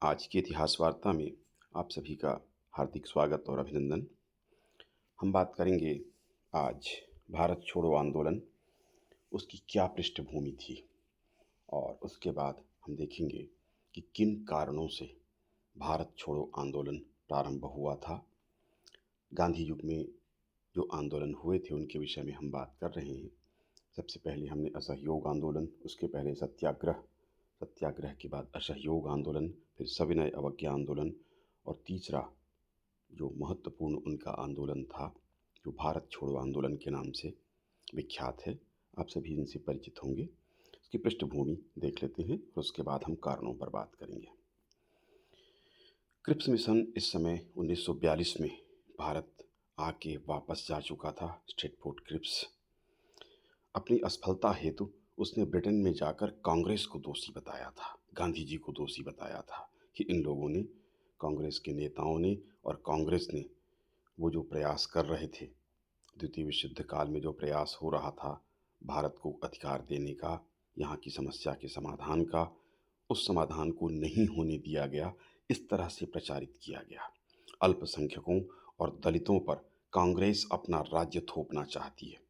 आज की इतिहास वार्ता में आप सभी का हार्दिक स्वागत और अभिनंदन। हम बात करेंगे आज भारत छोड़ो आंदोलन, उसकी क्या पृष्ठभूमि थी और उसके बाद हम देखेंगे कि किन कारणों से भारत छोड़ो आंदोलन प्रारंभ हुआ था। गांधी युग में जो आंदोलन हुए थे उनके विषय में हम बात कर रहे हैं। सबसे पहले हमने असहयोग आंदोलन, उसके पहले सत्याग्रह, सत्याग्रह के बाद असहयोग आंदोलन, फिर सविनय अवज्ञा आंदोलन और तीसरा जो महत्वपूर्ण उनका आंदोलन था, जो भारत छोड़ो आंदोलन के नाम से विख्यात है। आप सभी इनसे परिचित होंगे। इसकी पृष्ठभूमि देख लेते हैं और उसके बाद हम कारणों पर बात करेंगे। क्रिप्स मिशन इस समय 1942 में भारत आके वापस जा चुका था। स्ट्रेटफोर्ड क्रिप्स अपनी असफलता हेतु उसने ब्रिटेन में जाकर कांग्रेस को दोषी बताया था, गांधी जी को दोषी बताया था कि इन लोगों ने, कांग्रेस के नेताओं ने और कांग्रेस ने वो जो प्रयास कर रहे थे, द्वितीय विश्व युद्ध काल में जो प्रयास हो रहा था भारत को अधिकार देने का, यहाँ की समस्या के समाधान का, उस समाधान को नहीं होने दिया गया, इस तरह से प्रचारित किया गया। अल्पसंख्यकों और दलितों पर कांग्रेस अपना राज्य थोपना चाहती है।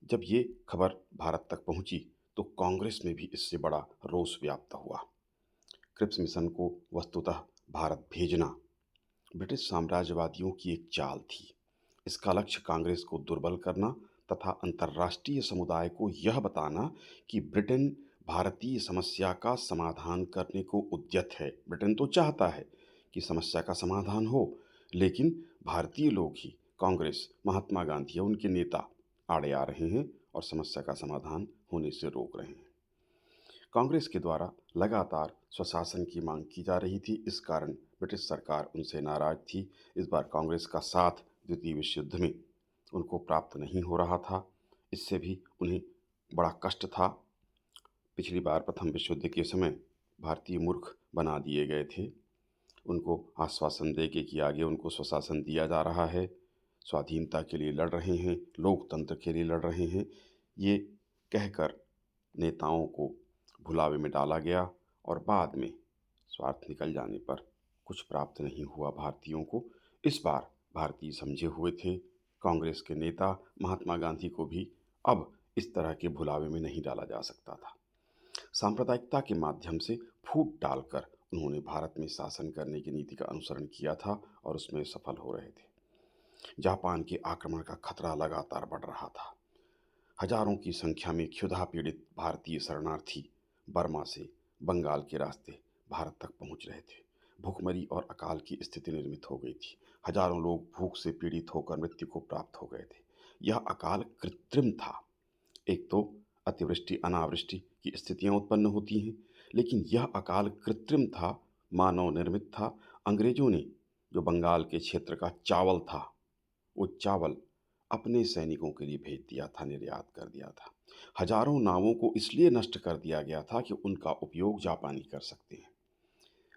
जब ये खबर भारत तक पहुंची तो कांग्रेस में भी इससे बड़ा रोष व्याप्त हुआ। क्रिप्स मिशन को वस्तुतः भारत भेजना ब्रिटिश साम्राज्यवादियों की एक चाल थी। इसका लक्ष्य कांग्रेस को दुर्बल करना तथा अंतर्राष्ट्रीय समुदाय को यह बताना कि ब्रिटेन भारतीय समस्या का समाधान करने को उद्यत है। ब्रिटेन तो चाहता है कि समस्या का समाधान हो, लेकिन भारतीय लोग ही, कांग्रेस, महात्मा गांधी या उनके नेता आड़े आ रहे हैं और समस्या का समाधान होने से रोक रहे हैं। कांग्रेस के द्वारा लगातार स्वशासन की मांग की जा रही थी। इस कारण ब्रिटिश सरकार उनसे नाराज थी। इस बार कांग्रेस का साथ द्वितीय विश्व युद्ध में उनको प्राप्त नहीं हो रहा था। इससे भी उन्हें बड़ा कष्ट था। पिछली बार प्रथम विश्व युद्ध के समय भारतीय मूर्ख बना दिए गए थे। उनको आश्वासन दे के कि आगे उनको स्वशासन दिया जा रहा है, स्वाधीनता के लिए लड़ रहे हैं, लोकतंत्र के लिए लड़ रहे हैं, ये कहकर नेताओं को भुलावे में डाला गया और बाद में स्वार्थ निकल जाने पर कुछ प्राप्त नहीं हुआ भारतीयों को। इस बार भारतीय समझे हुए थे। कांग्रेस के नेता महात्मा गांधी को भी अब इस तरह के भुलावे में नहीं डाला जा सकता था। सांप्रदायिकता के माध्यम से फूट डालकर उन्होंने भारत में शासन करने की नीति का अनुसरण किया था और उसमें सफल हो रहे थे। जापान के आक्रमण का खतरा लगातार बढ़ रहा था। हजारों की संख्या में क्षुधा पीड़ित भारतीय शरणार्थी बर्मा से बंगाल के रास्ते भारत तक पहुंच रहे थे। भूखमरी और अकाल की स्थिति निर्मित हो गई थी। हजारों लोग भूख से पीड़ित होकर मृत्यु को प्राप्त हो गए थे। यह अकाल कृत्रिम था। एक तो अतिवृष्टि अनावृष्टि की स्थितियां उत्पन्न होती हैं, लेकिन यह अकाल कृत्रिम था, मानव निर्मित था। अंग्रेजों ने जो बंगाल के क्षेत्र का चावल था, वो चावल अपने सैनिकों के लिए भेज दिया था, निर्यात कर दिया था। हजारों नावों को इसलिए नष्ट कर दिया गया था कि उनका उपयोग जापानी कर सकते हैं।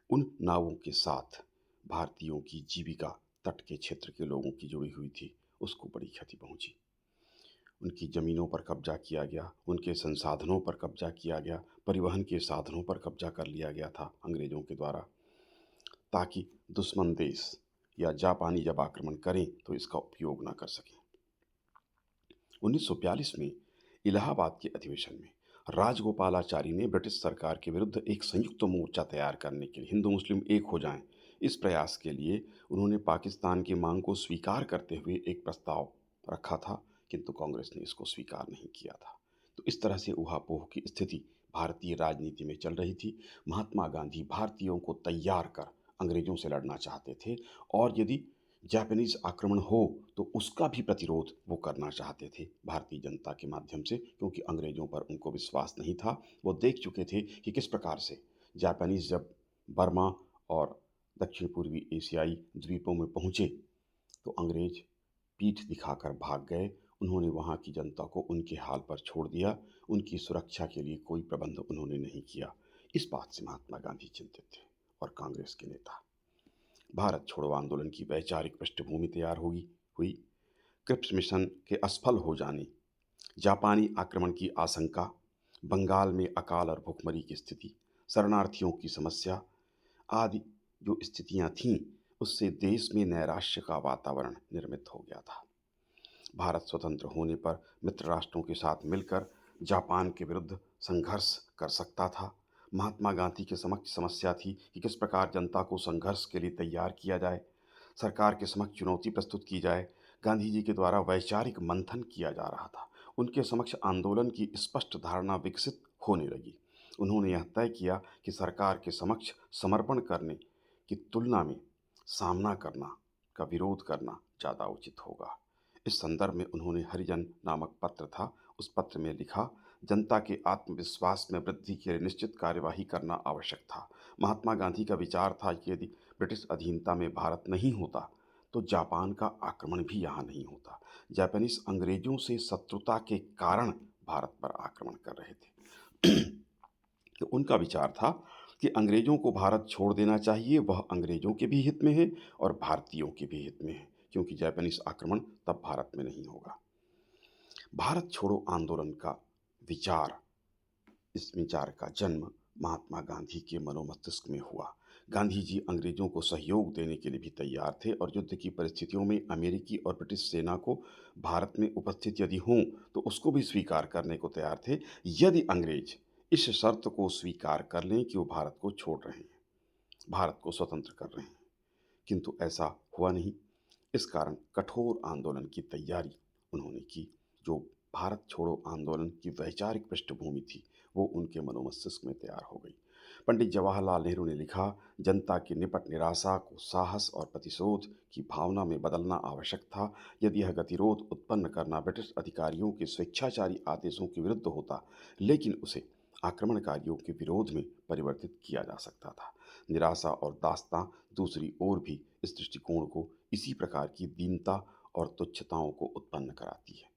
उन नावों के साथ भारतीयों की जीविका, तट के क्षेत्र के लोगों की जुड़ी हुई थी, उसको बड़ी क्षति पहुंची। उनकी ज़मीनों पर कब्जा किया गया, उनके संसाधनों पर कब्जा किया गया, परिवहन के साधनों पर कब्जा कर लिया गया था अंग्रेज़ों के द्वारा, ताकि दुश्मन देश या जापानी जब आक्रमण करें तो इसका उपयोग ना कर सकें। 1942 में इलाहाबाद के अधिवेशन में राजगोपालाचारी ने ब्रिटिश सरकार के विरुद्ध एक संयुक्त मोर्चा तैयार करने के लिए, हिंदू मुस्लिम एक हो जाएं, इस प्रयास के लिए उन्होंने पाकिस्तान की मांग को स्वीकार करते हुए एक प्रस्ताव रखा था, किंतु कांग्रेस ने इसको स्वीकार नहीं किया था। तो इस तरह से ऊहापोह की स्थिति भारतीय राजनीति में चल रही थी। महात्मा गांधी भारतीयों को तैयार कर अंग्रेजों से लड़ना चाहते थे और यदि जापानीज आक्रमण हो तो उसका भी प्रतिरोध वो करना चाहते थे भारतीय जनता के माध्यम से, क्योंकि अंग्रेजों पर उनको विश्वास नहीं था। वो देख चुके थे कि किस प्रकार से जापानीज जब बर्मा और दक्षिण पूर्वी एशियाई द्वीपों में पहुँचे तो अंग्रेज पीठ दिखाकर भाग गए। उन्होंने वहाँ की जनता को उनके हाल पर छोड़ दिया। उनकी सुरक्षा के लिए कोई प्रबंध उन्होंने नहीं किया। इस बात से महात्मा गांधी चिंतित थे और कांग्रेस के नेता। भारत छोड़ो आंदोलन की वैचारिक पृष्ठभूमि तैयार हुई। क्रिप्स मिशन के असफल हो जाने, जापानी आक्रमण की आशंका, बंगाल में अकाल और भुखमरी की स्थिति, शरणार्थियों की समस्या, आदि जो स्थितियां थीं, उससे देश में नैराश्य का वातावरण निर्मित हो गया था। भारत स्वतंत्र होने पर मित्र राष्ट्रों के साथ मिलकर जापान के विरुद्ध संघर्ष कर सकता था। महात्मा गांधी के समक्ष समस्या थी कि किस प्रकार जनता को संघर्ष के लिए तैयार किया जाए, सरकार के समक्ष चुनौती प्रस्तुत की जाए। गांधी जी के द्वारा वैचारिक मंथन किया जा रहा था। उनके समक्ष आंदोलन की स्पष्ट धारणा विकसित होने लगी। उन्होंने यह तय किया कि सरकार के समक्ष समर्पण करने की तुलना में सामना करना का विरोध करना ज़्यादा उचित होगा। इस संदर्भ में उन्होंने हरिजन नामक पत्र था, उस पत्र में लिखा, जनता के आत्मविश्वास में वृद्धि के लिए निश्चित कार्यवाही करना आवश्यक था। महात्मा गांधी का विचार था कि यदि ब्रिटिश अधीनता में भारत नहीं होता तो जापान का आक्रमण भी यहाँ नहीं होता। जापानीज अंग्रेजों से शत्रुता के कारण भारत पर आक्रमण कर रहे थे। तो उनका विचार था कि अंग्रेजों को भारत छोड़ देना चाहिए, वह अंग्रेजों के भी हित में है और भारतीयों के भी हित में है, क्योंकि जापानीज आक्रमण तब भारत में नहीं होगा। भारत छोड़ो आंदोलन का विचार, इस विचार का जन्म महात्मा गांधी के मनोमस्तिष्क में हुआ। गांधी जी अंग्रेजों को सहयोग देने के लिए भी तैयार थे और युद्ध की परिस्थितियों में अमेरिकी और ब्रिटिश सेना को भारत में उपस्थित यदि हों तो उसको भी स्वीकार करने को तैयार थे, यदि अंग्रेज इस शर्त को स्वीकार कर लें कि वो भारत को छोड़ रहे हैं, भारत को स्वतंत्र कर रहे हैं। किंतु ऐसा हुआ नहीं। इस कारण कठोर आंदोलन की तैयारी उन्होंने की। जो भारत छोड़ो आंदोलन की वैचारिक पृष्ठभूमि थी, वो उनके मनोमस्तिष्क में तैयार हो गई। पंडित जवाहरलाल नेहरू ने लिखा, जनता की निपट निराशा को साहस और प्रतिशोध की भावना में बदलना आवश्यक था। यदि यह गतिरोध उत्पन्न करना ब्रिटिश अधिकारियों के स्वेच्छाचारी आदेशों के विरुद्ध होता, लेकिन उसे आक्रमणकारियों के विरोध में परिवर्तित किया जा सकता था। निराशा और दास्तां दूसरी ओर भी इस दृष्टिकोण को इसी प्रकार की दीनता और तुच्छताओं को उत्पन्न कराती है।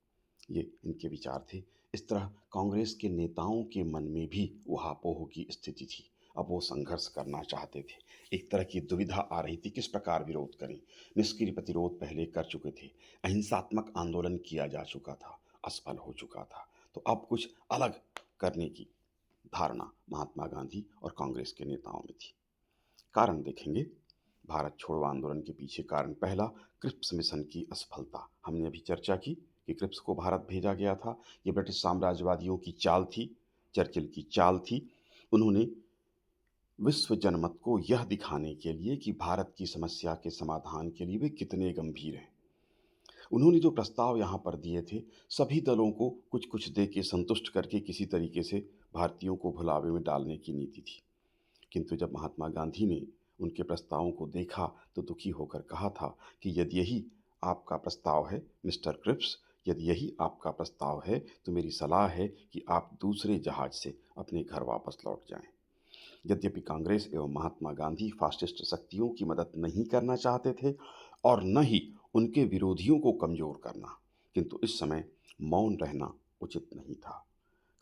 ये इनके विचार थे। इस तरह कांग्रेस के नेताओं के मन में भी ऊहापोह की स्थिति थी। अब वो संघर्ष करना चाहते थे। एक तरह की दुविधा आ रही थी, किस प्रकार विरोध करें। निष्क्रिय प्रतिरोध पहले कर चुके थे, अहिंसात्मक आंदोलन किया जा चुका था, असफल हो चुका था, तो अब कुछ अलग करने की धारणा महात्मा गांधी और कांग्रेस के नेताओं में थी। कारण देखेंगे, भारत छोड़ो आंदोलन के पीछे कारण पहला, क्रिप्स मिशन की असफलता। हमने अभी चर्चा की कि क्रिप्स को भारत भेजा गया था। ये ब्रिटिश साम्राज्यवादियों की चाल थी, चर्चिल की चाल थी। उन्होंने विश्व जनमत को यह दिखाने के लिए कि भारत की समस्या के समाधान के लिए वे कितने गंभीर हैं। उन्होंने जो प्रस्ताव यहाँ पर दिए थे, सभी दलों को कुछ कुछ दे के संतुष्ट करके किसी तरीके से भारतीयों को भुलावे में डालने की नीति थी। किंतु जब महात्मा गांधी ने उनके प्रस्तावों को देखा तो दुखी होकर कहा था कि यदि यही आपका प्रस्ताव है मिस्टर क्रिप्स, यदि यही आपका प्रस्ताव है तो मेरी सलाह है कि आप दूसरे जहाज से अपने घर वापस लौट जाएं। यद्यपि कांग्रेस एवं महात्मा गांधी फासिस्ट शक्तियों की मदद नहीं करना चाहते थे और न ही उनके विरोधियों को कमजोर करना, किंतु इस समय मौन रहना उचित नहीं था।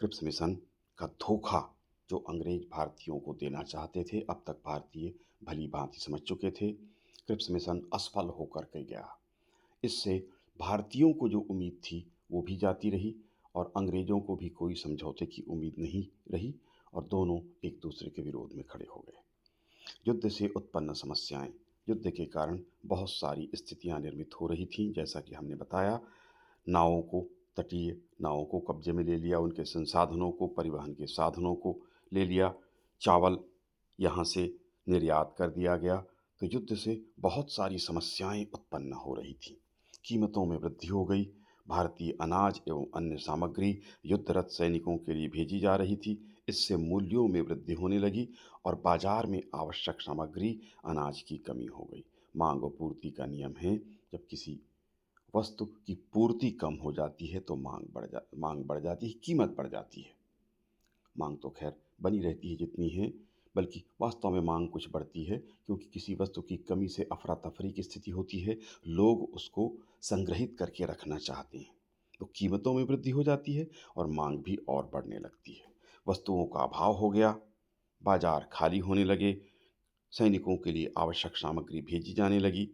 क्रिप्स मिशन का धोखा जो अंग्रेज भारतीयों को देना चाहते थे, अब तक भारतीय भली भांति समझ चुके थे। क्रिप्स मिशन असफल होकर के गया। इससे भारतीयों को जो उम्मीद थी वो भी जाती रही और अंग्रेजों को भी कोई समझौते की उम्मीद नहीं रही और दोनों एक दूसरे के विरोध में खड़े हो गए। युद्ध से उत्पन्न समस्याएं, युद्ध के कारण बहुत सारी स्थितियां निर्मित हो रही थीं। जैसा कि हमने बताया, नावों को, तटीय नावों को कब्जे में ले लिया, उनके संसाधनों को, परिवहन के साधनों को ले लिया, चावल यहाँ से निर्यात कर दिया गया। तो युद्ध से बहुत सारी समस्याएं उत्पन्न हो रही थीं। कीमतों में वृद्धि हो गई। भारतीय अनाज एवं अन्य सामग्री युद्धरत सैनिकों के लिए भेजी जा रही थी। इससे मूल्यों में वृद्धि होने लगी और बाजार में आवश्यक सामग्री अनाज की कमी हो गई। मांग और पूर्ति का नियम है, जब किसी वस्तु की पूर्ति कम हो जाती है तो मांग बढ़ जाती है, कीमत बढ़ जाती है। मांग तो खैर बनी रहती है जितनी है, बल्कि वास्तव में मांग कुछ बढ़ती है, क्योंकि किसी वस्तु की कमी से अफरा तफरी की स्थिति होती है, लोग उसको संग्रहित करके रखना चाहते हैं, तो कीमतों में वृद्धि हो जाती है और मांग भी और बढ़ने लगती है। वस्तुओं का अभाव हो गया, बाजार खाली होने लगे, सैनिकों के लिए आवश्यक सामग्री भेजी जाने लगी,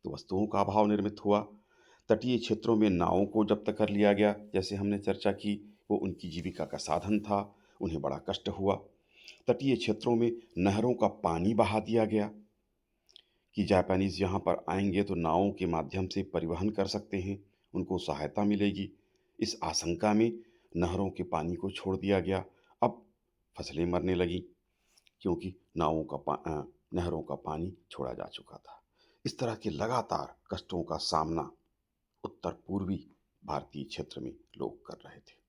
तो वस्तुओं का अभाव निर्मित हुआ। तटीय क्षेत्रों में नावों को जब्त कर लिया गया, जैसे हमने चर्चा की, वो उनकी जीविका का साधन था, उन्हें बड़ा कष्ट हुआ। तटीय क्षेत्रों में नहरों का पानी बहा दिया गया कि जापानीज़ यहाँ पर आएंगे तो नावों के माध्यम से परिवहन कर सकते हैं, उनको सहायता मिलेगी। इस आशंका में नहरों के पानी को छोड़ दिया गया। अब फसलें मरने लगीं क्योंकि नहरों का पानी छोड़ा जा चुका था। इस तरह के लगातार कष्टों का सामना उत्तर पूर्वी भारतीय क्षेत्र में लोग कर रहे थे।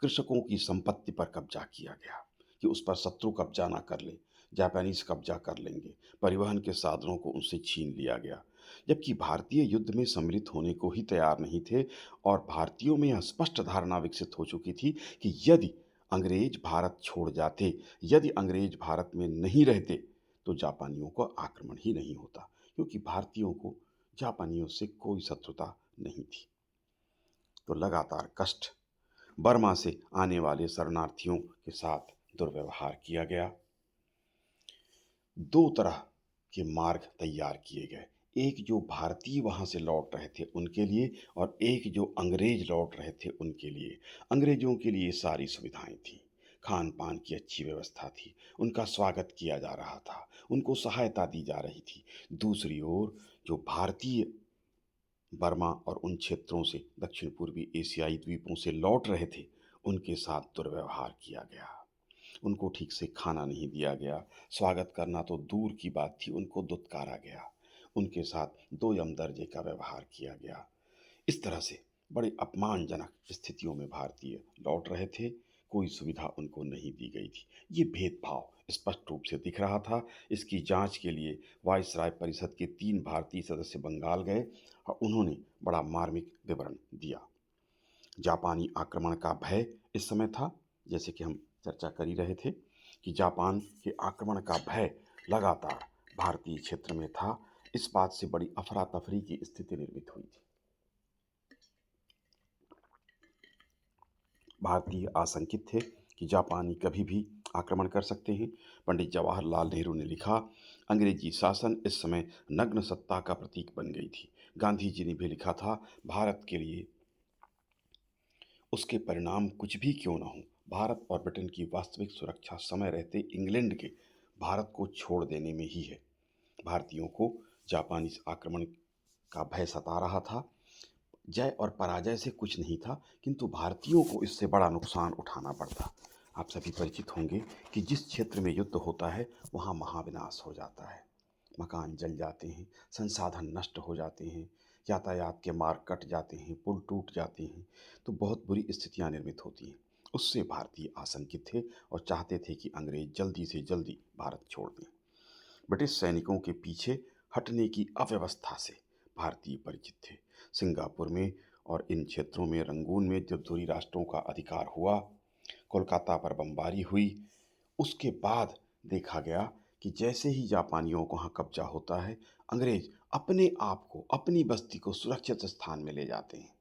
कृषकों की संपत्ति पर कब्जा किया गया कि उस पर शत्रु कब्जा ना कर ले, जापानीज कब्जा कर लेंगे। परिवहन के साधनों को उनसे छीन लिया गया, जबकि भारतीय युद्ध में सम्मिलित होने को ही तैयार नहीं थे। और भारतीयों में यह स्पष्ट धारणा विकसित हो चुकी थी कि यदि अंग्रेज भारत छोड़ जाते, यदि अंग्रेज भारत में नहीं रहते, तो जापानियों को आक्रमण ही नहीं होता, क्योंकि भारतीयों को जापानियों से कोई शत्रुता नहीं थी। तो लगातार कष्ट, बर्मा से आने वाले शरणार्थियों के साथ दुर्व्यवहार किया गया। दो तरह के मार्ग तैयार किए गए, एक जो भारतीय वहाँ से लौट रहे थे उनके लिए, और एक जो अंग्रेज लौट रहे थे उनके लिए। अंग्रेजों के लिए सारी सुविधाएं थीं, खान पान की अच्छी व्यवस्था थी, उनका स्वागत किया जा रहा था, उनको सहायता दी जा रही थी। दूसरी ओर जो भारतीय बर्मा और उन क्षेत्रों से, दक्षिण पूर्वी एशियाई द्वीपों से लौट रहे थे, उनके साथ दुर्व्यवहार किया गया। उनको ठीक से खाना नहीं दिया गया, स्वागत करना तो दूर की बात थी, उनको दुत्कारा गया, उनके साथ दो यम दर्जे का व्यवहार किया गया। इस तरह से बड़े अपमानजनक स्थितियों में भारतीय लौट रहे थे, कोई सुविधा उनको नहीं दी गई थी। ये भेदभाव स्पष्ट रूप से दिख रहा था। इसकी जांच के लिए वायसराय परिषद के 3 भारतीय सदस्य बंगाल गए और उन्होंने बड़ा मार्मिक विवरण दिया। जापानी आक्रमण का भय इस समय था, जैसे कि हम चर्चा कर ही रहे थे कि जापान के आक्रमण का भय लगातार भारतीय क्षेत्र में था। इस बात से बड़ी अफरा तफरी की स्थिति निर्मित हुई थी। भारतीय आशंकित थे कि जापानी कभी भी आक्रमण कर सकते हैं। पंडित जवाहरलाल नेहरू ने लिखा, अंग्रेजी शासन इस समय नग्न सत्ता का प्रतीक बन गई थी। गांधी जी ने भी लिखा था, भारत के लिए उसके परिणाम कुछ भी क्यों न हो, भारत और ब्रिटेन की वास्तविक सुरक्षा समय रहते इंग्लैंड के भारत को छोड़ देने में ही है। भारतीयों को जापानी आक्रमण का भय सता रहा था। जय और पराजय से कुछ नहीं था, किंतु भारतीयों को इससे बड़ा नुकसान उठाना पड़ता। आप सभी परिचित होंगे कि जिस क्षेत्र में युद्ध होता है वहाँ महाविनाश हो जाता है, मकान जल जाते हैं, संसाधन नष्ट हो जाते हैं, यातायात के मार्ग कट जाते हैं, पुल टूट जाते हैं, तो बहुत बुरी स्थितियाँ निर्मित होती हैं। उससे भारतीय आशंकित थे और चाहते थे कि अंग्रेज जल्दी से जल्दी भारत छोड़ दें। ब्रिटिश सैनिकों के पीछे हटने की अव्यवस्था से भारतीय परिचित थे। सिंगापुर में और इन क्षेत्रों में, रंगून में जब धुरी राष्ट्रों का अधिकार हुआ, कोलकाता पर बमबारी हुई, उसके बाद देखा गया कि जैसे ही जापानियों को वहाँ कब्जा होता है, अंग्रेज अपने आप को, अपनी बस्ती को सुरक्षित स्थान में ले जाते हैं,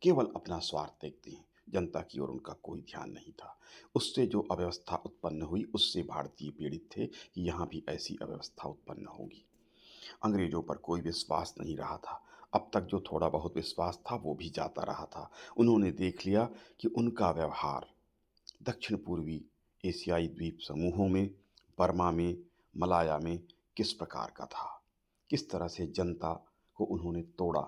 केवल अपना स्वार्थ देखते हैं, जनता की ओर उनका कोई ध्यान नहीं था। उससे जो अव्यवस्था उत्पन्न हुई, उससे भारतीय पीड़ित थे कि यहाँ भी ऐसी अव्यवस्था उत्पन्न होगी। अंग्रेजों पर कोई विश्वास नहीं रहा था। अब तक जो थोड़ा बहुत विश्वास था वो भी जाता रहा था। उन्होंने देख लिया कि उनका व्यवहार दक्षिण पूर्वी एशियाई द्वीप समूहों में, बर्मा में, मलाया में किस प्रकार का था, किस तरह से जनता को उन्होंने तोड़ा,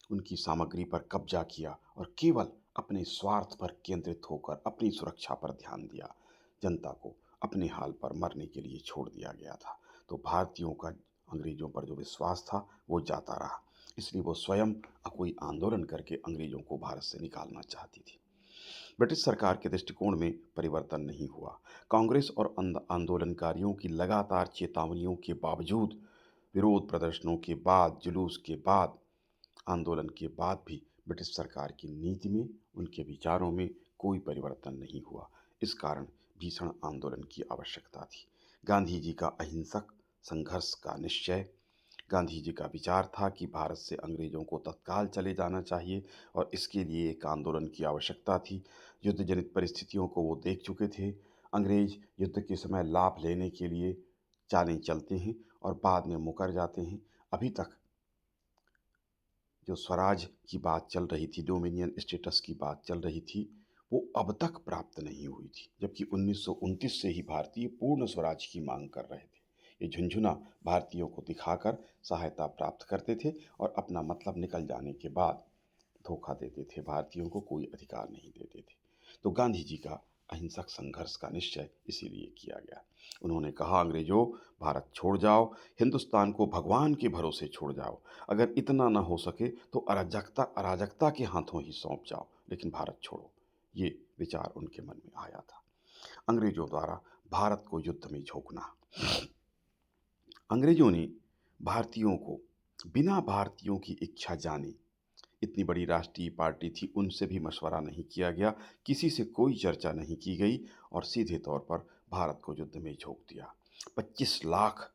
उनकी सामग्री पर कब्जा किया और केवल अपने स्वार्थ पर केंद्रित होकर अपनी सुरक्षा पर ध्यान दिया। जनता को अपने हाल पर मरने के लिए छोड़ दिया गया था। तो भारतीयों का अंग्रेजों पर जो विश्वास था वो जाता रहा। इसलिए वो स्वयं कोई आंदोलन करके अंग्रेजों को भारत से निकालना चाहती थी। ब्रिटिश सरकार के दृष्टिकोण में परिवर्तन नहीं हुआ। कांग्रेस और आंदोलनकारियों की लगातार चेतावनियों के बावजूद, विरोध प्रदर्शनों के बाद, जुलूस के बाद, आंदोलन के बाद भी ब्रिटिश सरकार की नीति में, उनके विचारों में कोई परिवर्तन नहीं हुआ। इस कारण भीषण आंदोलन की आवश्यकता थी। गांधी जी का अहिंसक संघर्ष का निश्चय, गांधी जी का विचार था कि भारत से अंग्रेजों को तत्काल चले जाना चाहिए और इसके लिए एक आंदोलन की आवश्यकता थी। युद्ध जनित परिस्थितियों को वो देख चुके थे। अंग्रेज युद्ध के समय लाभ लेने के लिए चालें चलते हैं और बाद में मुकर जाते हैं। अभी तक जो स्वराज की बात चल रही थी, डोमिनियन स्टेटस की बात चल रही थी, वो अब तक प्राप्त नहीं हुई थी, जबकि 1929 से ही भारतीय पूर्ण स्वराज की मांग कर रहे थे। ये झुंझुना भारतीयों को दिखाकर सहायता प्राप्त करते थे और अपना मतलब निकल जाने के बाद धोखा देते थे, भारतीयों को कोई अधिकार नहीं देते थे। तो गांधी जी का अहिंसक संघर्ष का निश्चय इसीलिए किया गया। उन्होंने कहा, अंग्रेजों, भारत छोड़ जाओ, हिंदुस्तान को भगवान के भरोसे छोड़ जाओ। अगर इतना ना हो सके तो अराजकता अराजकता के हाथों ही सौंप जाओ, लेकिन भारत छोड़ो। ये विचार उनके मन में आया था। अंग्रेजों द्वारा भारत को युद्ध में झोंकना। अंग्रेजों ने भारतीयों को बिना भारतीयों की इच्छा जाने, इतनी बड़ी राष्ट्रीय पार्टी थी, उनसे भी मशवरा नहीं किया गया, किसी से कोई चर्चा नहीं की गई और सीधे तौर पर भारत को युद्ध में झोंक दिया। 25 लाख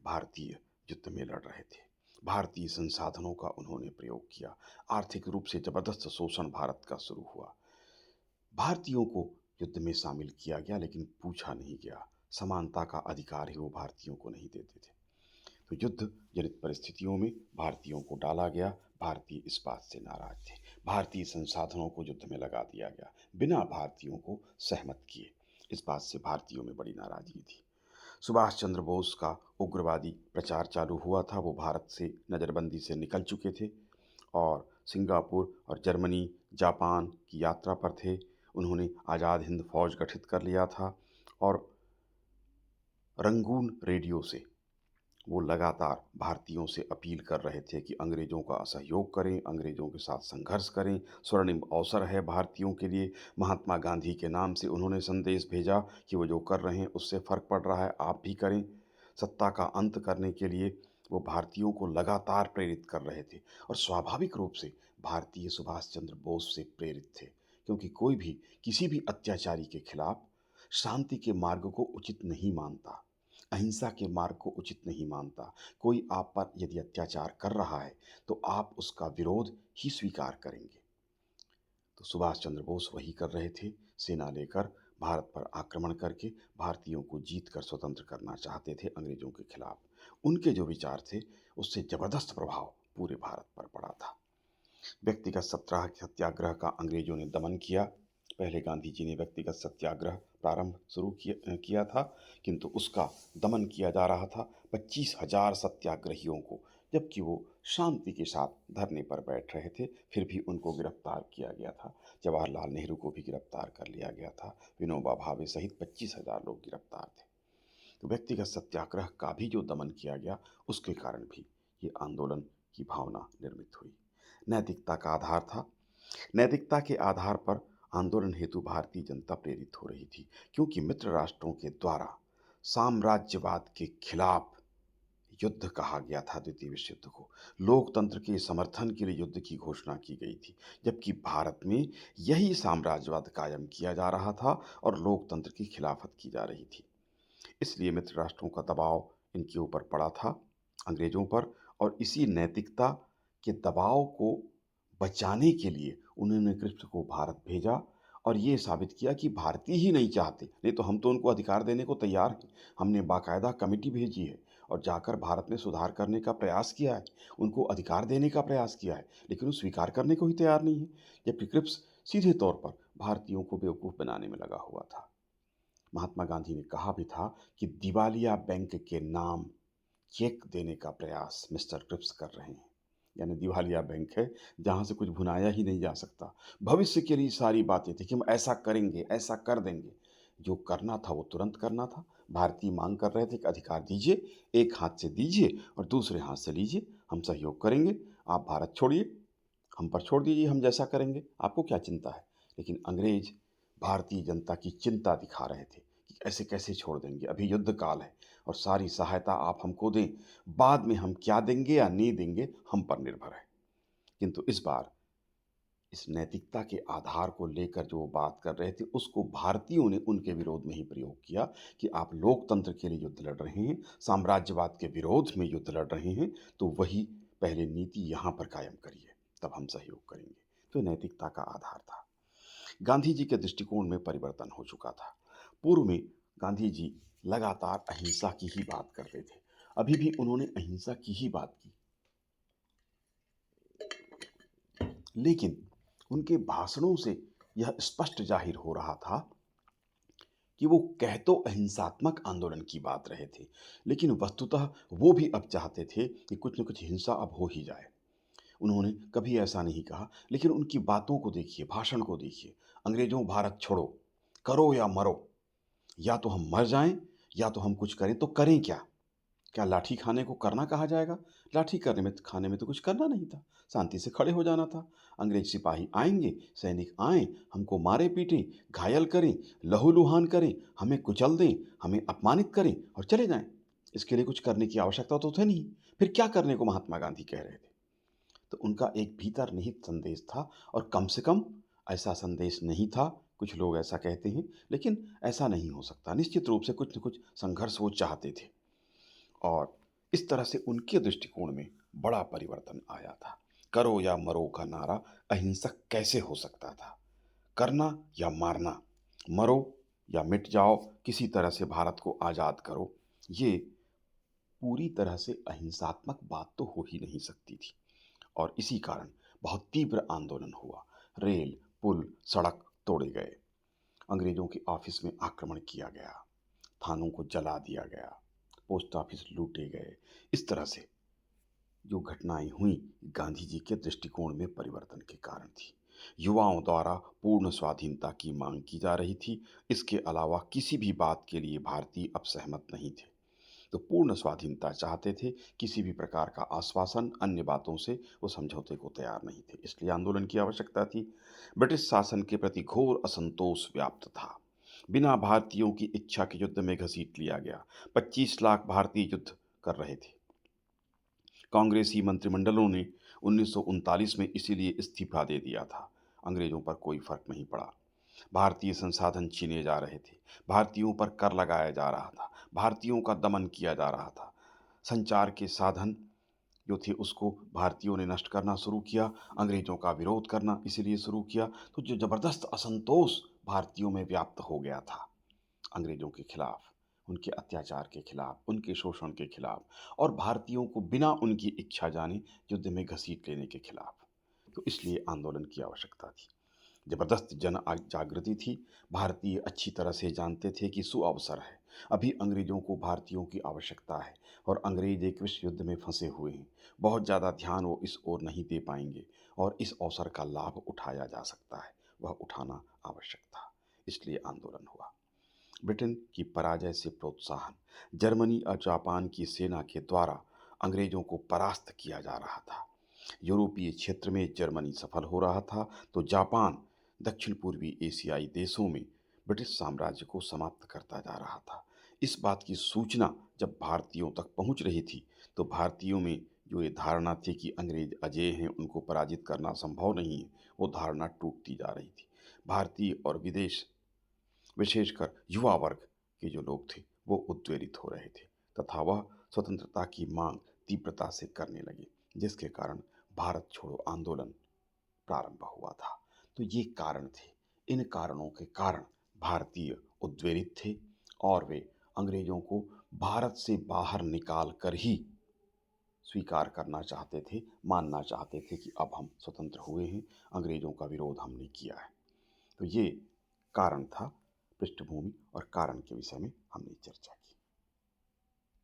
भारतीय युद्ध में लड़ रहे थे। भारतीय संसाधनों का उन्होंने प्रयोग किया। आर्थिक रूप से जबरदस्त शोषण भारत का शुरू हुआ। भारतीयों को युद्ध में शामिल किया गया, लेकिन पूछा नहीं गया। समानता का अधिकार ही वो भारतीयों को नहीं देते थे। तो युद्ध जनित परिस्थितियों में भारतीयों को डाला गया। भारतीय इस बात से नाराज थे। भारतीय संसाधनों को युद्ध में लगा दिया गया बिना भारतीयों को सहमत किए। इस बात से भारतीयों में बड़ी नाराजगी थी। सुभाष चंद्र बोस का उग्रवादी प्रचार चालू हुआ था। वो भारत से नज़रबंदी से निकल चुके थे और सिंगापुर और जर्मनी, जापान की यात्रा पर थे। उन्होंने आज़ाद हिंद फौज गठित कर लिया था और रंगून रेडियो से वो लगातार भारतीयों से अपील कर रहे थे कि अंग्रेज़ों का असहयोग करें, अंग्रेज़ों के साथ संघर्ष करें, स्वर्णिम अवसर है भारतीयों के लिए। महात्मा गांधी के नाम से उन्होंने संदेश भेजा कि वो जो कर रहे हैं उससे फ़र्क पड़ रहा है, आप भी करें। सत्ता का अंत करने के लिए वो भारतीयों को लगातार प्रेरित कर रहे थे और स्वाभाविक रूप से भारतीय सुभाष चंद्र बोस से प्रेरित थे, क्योंकि कोई भी किसी भी अत्याचारी के खिलाफ शांति के मार्ग को उचित नहीं मानता, अहिंसा के मार्ग को उचित नहीं मानता। कोई आप पर यदि अत्याचार कर रहा है तो आप उसका विरोध ही स्वीकार करेंगे। तो सुभाष चंद्र बोस वही कर रहे थे। सेना लेकर भारत पर आक्रमण करके भारतीयों को जीत कर स्वतंत्र करना चाहते थे अंग्रेजों के खिलाफ। उनके जो विचार थे उससे जबरदस्त प्रभाव पूरे भारत पर पड़ा था। व्यक्तिगत सत्याग्रह का अंग्रेजों ने दमन किया। पहले गांधी जी ने व्यक्तिगत सत्याग्रह प्रारंभ शुरू किया था, किंतु उसका दमन किया जा रहा था 25,000 सत्याग्रहियों को, जबकि वो शांति के साथ धरने पर बैठ रहे थे। फिर भी उनको गिरफ्तार किया गया था। जवाहरलाल नेहरू को भी गिरफ्तार कर लिया गया था। विनोबा भावे सहित 25,000 लोग गिरफ्तार थे। तो व्यक्तिगत सत्याग्रह का भी जो दमन किया गया, उसके कारण भी ये आंदोलन की भावना निर्मित हुई। नैतिकता का आधार था। नैतिकता के आधार पर आंदोलन हेतु भारतीय जनता प्रेरित हो रही थी, क्योंकि मित्र राष्ट्रों के द्वारा साम्राज्यवाद के खिलाफ युद्ध कहा गया था। द्वितीय विश्व युद्ध को लोकतंत्र के समर्थन के लिए युद्ध की घोषणा की गई थी, जबकि भारत में यही साम्राज्यवाद कायम किया जा रहा था और लोकतंत्र की खिलाफत की जा रही थी। इसलिए मित्र राष्ट्रों का दबाव इनके ऊपर पड़ा था, अंग्रेजों पर, और इसी नैतिकता के दबाव को बचाने के लिए उन्होंने क्रिप्स को भारत भेजा और ये साबित किया कि भारतीय ही नहीं चाहते, नहीं तो हम तो उनको अधिकार देने को तैयार हैं। हमने बाकायदा कमेटी भेजी है और जाकर भारत में सुधार करने का प्रयास किया है, उनको अधिकार देने का प्रयास किया है, लेकिन वो स्वीकार करने को ही तैयार नहीं है। जबकि क्रिप्स सीधे तौर पर भारतीयों को बेवकूफ़ बनाने में लगा हुआ था। महात्मा गांधी ने कहा भी था कि दिवालिया बैंक के नाम चेक देने का प्रयास मिस्टर क्रिप्स कर रहे हैं। यानी दिवालिया बैंक है जहाँ से कुछ भुनाया ही नहीं जा सकता। भविष्य के लिए सारी बातें थी कि हम ऐसा करेंगे, ऐसा कर देंगे। जो करना था वो तुरंत करना था। भारतीय मांग कर रहे थे कि अधिकार दीजिए, एक हाथ से दीजिए और दूसरे हाथ से लीजिए, हम सहयोग करेंगे, आप भारत छोड़िए, हम पर छोड़ दीजिए, हम जैसा करेंगे, आपको क्या चिंता है। लेकिन अंग्रेज भारतीय जनता की चिंता दिखा रहे थे कि ऐसे कैसे छोड़ देंगे, अभी युद्ध काल है और सारी सहायता आप हमको दें, बाद में हम क्या देंगे या नहीं देंगे हम पर निर्भर है। किंतु इस बार इस नैतिकता के आधार को लेकर जो वो बात कर रहे थे उसको भारतीयों ने उनके विरोध में ही प्रयोग किया कि आप लोकतंत्र के लिए युद्ध लड़ रहे हैं, साम्राज्यवाद के विरोध में युद्ध लड़ रहे हैं, तो वही पहले नीति यहाँ पर कायम करिए, तब हम सहयोग करेंगे। तो नैतिकता का आधार था। गांधी जी के दृष्टिकोण में परिवर्तन हो चुका था। पूर्व में गांधी जी लगातार अहिंसा की ही बात कर रहे थे, अभी भी उन्होंने अहिंसा की ही बात की, लेकिन उनके भाषणों से यह स्पष्ट जाहिर हो रहा था कि वो कह तो अहिंसात्मक आंदोलन की बात रहे थे, लेकिन वस्तुतः वो भी अब चाहते थे कि कुछ न कुछ हिंसा अब हो ही जाए। उन्होंने कभी ऐसा नहीं कहा, लेकिन उनकी बातों को देखिए, भाषण को देखिए। अंग्रेज़ों भारत छोड़ो, करो या मरो, या तो हम मर जाएँ या तो हम कुछ करें, तो करें क्या? क्या लाठी खाने को करना कहा जाएगा? लाठी करने में खाने में तो कुछ करना नहीं था, शांति से खड़े हो जाना था। अंग्रेज सिपाही आएँगे, सैनिक आएँ, हमको मारें-पीटें, घायल करें, लहू-लुहान करें, हमें कुचल दें, हमें अपमानित करें और चले जाएँ। इसके लिए कुछ करने की आवश्यकता तो थी नहीं। फिर क्या करने को महात्मा गांधी कह रहे थे? तो उनका एक भीतर निहित संदेश था और कम से कम ऐसा संदेश नहीं था, कुछ लोग ऐसा कहते हैं, लेकिन ऐसा नहीं हो सकता। निश्चित रूप से कुछ न कुछ संघर्ष वो चाहते थे। और इस तरह से उनके दृष्टिकोण में बड़ा परिवर्तन आया था। करो या मरो का नारा अहिंसक कैसे हो सकता था? करना या मारना, मरो या मिट जाओ, किसी तरह से भारत को आज़ाद करो, ये पूरी तरह से अहिंसात्मक बात तो हो ही नहीं सकती थी। और इसी कारण बहुत तीव्र आंदोलन हुआ। रेल, पुल, सड़क तोड़े गए। अंग्रेज़ों के ऑफिस में आक्रमण किया गया। थानों को जला दिया गया। पोस्ट ऑफिस लूटे गए। इस तरह से जो घटनाएं हुई, गांधी जी के दृष्टिकोण में परिवर्तन के कारण थी। युवाओं द्वारा पूर्ण स्वाधीनता की मांग की जा रही थी। इसके अलावा किसी भी बात के लिए भारतीय अब सहमत नहीं थे। तो पूर्ण स्वाधीनता चाहते थे। किसी भी प्रकार का आश्वासन, अन्य बातों से वो समझौते को तैयार नहीं थे। इसलिए आंदोलन की आवश्यकता थी। ब्रिटिश शासन के प्रति घोर असंतोष व्याप्त था। बिना भारतीयों की इच्छा के युद्ध में घसीट लिया गया। 25 लाख भारतीय युद्ध कर रहे थे। कांग्रेसी मंत्रिमंडलों ने 1939 में इसीलिए इस्तीफा दे दिया था। अंग्रेजों पर कोई फर्क नहीं पड़ा। भारतीय संसाधन छीने जा रहे थे। भारतीयों पर कर लगाया जा रहा था। भारतीयों का दमन किया जा रहा था। संचार के साधन जो थे उसको भारतीयों ने नष्ट करना शुरू किया। अंग्रेजों का विरोध करना इसीलिए शुरू किया। तो जो ज़बरदस्त असंतोष भारतीयों में व्याप्त हो गया था अंग्रेजों के खिलाफ, उनके अत्याचार के खिलाफ, उनके शोषण के खिलाफ और भारतीयों को बिना उनकी इच्छा जाने युद्ध में घसीट लेने के खिलाफ। तो इसलिए आंदोलन की आवश्यकता थी। जबरदस्त जागृति थी। भारतीय अच्छी तरह से जानते थे कि सुअवसर है। अभी अंग्रेजों को भारतीयों की आवश्यकता है और अंग्रेज एक विश्व युद्ध में फंसे हुए हैं। बहुत ज़्यादा ध्यान वो इस ओर नहीं दे पाएंगे और इस अवसर का लाभ उठाया जा सकता है, वह उठाना आवश्यक था। इसलिए आंदोलन हुआ। ब्रिटेन की पराजय से प्रोत्साहन, जर्मनी और जापान की सेना के द्वारा अंग्रेजों को परास्त किया जा रहा था। यूरोपीय क्षेत्र में जर्मनी सफल हो रहा था, तो जापान दक्षिण पूर्वी एशियाई देशों में ब्रिटिश साम्राज्य को समाप्त करता जा रहा था। इस बात की सूचना जब भारतीयों तक पहुंच रही थी, तो भारतीयों में जो ये धारणा थी कि अंग्रेज अजेय हैं, उनको पराजित करना संभव नहीं है, वो धारणा टूटती जा रही थी। भारतीय और विदेश, विशेषकर युवा वर्ग के जो लोग थे, वो उद्वेलित हो रहे थे तथा वह स्वतंत्रता की मांग तीव्रता से करने लगे, जिसके कारण भारत छोड़ो आंदोलन प्रारंभ हुआ था। तो ये कारण थे। इन कारणों के कारण भारतीय उद्वेलित थे और वे अंग्रेजों को भारत से बाहर निकाल कर ही स्वीकार करना चाहते थे, मानना चाहते थे कि अब हम स्वतंत्र हुए हैं, अंग्रेजों का विरोध हमने किया है। तो ये कारण था, पृष्ठभूमि और कारण के विषय में हमने चर्चा की।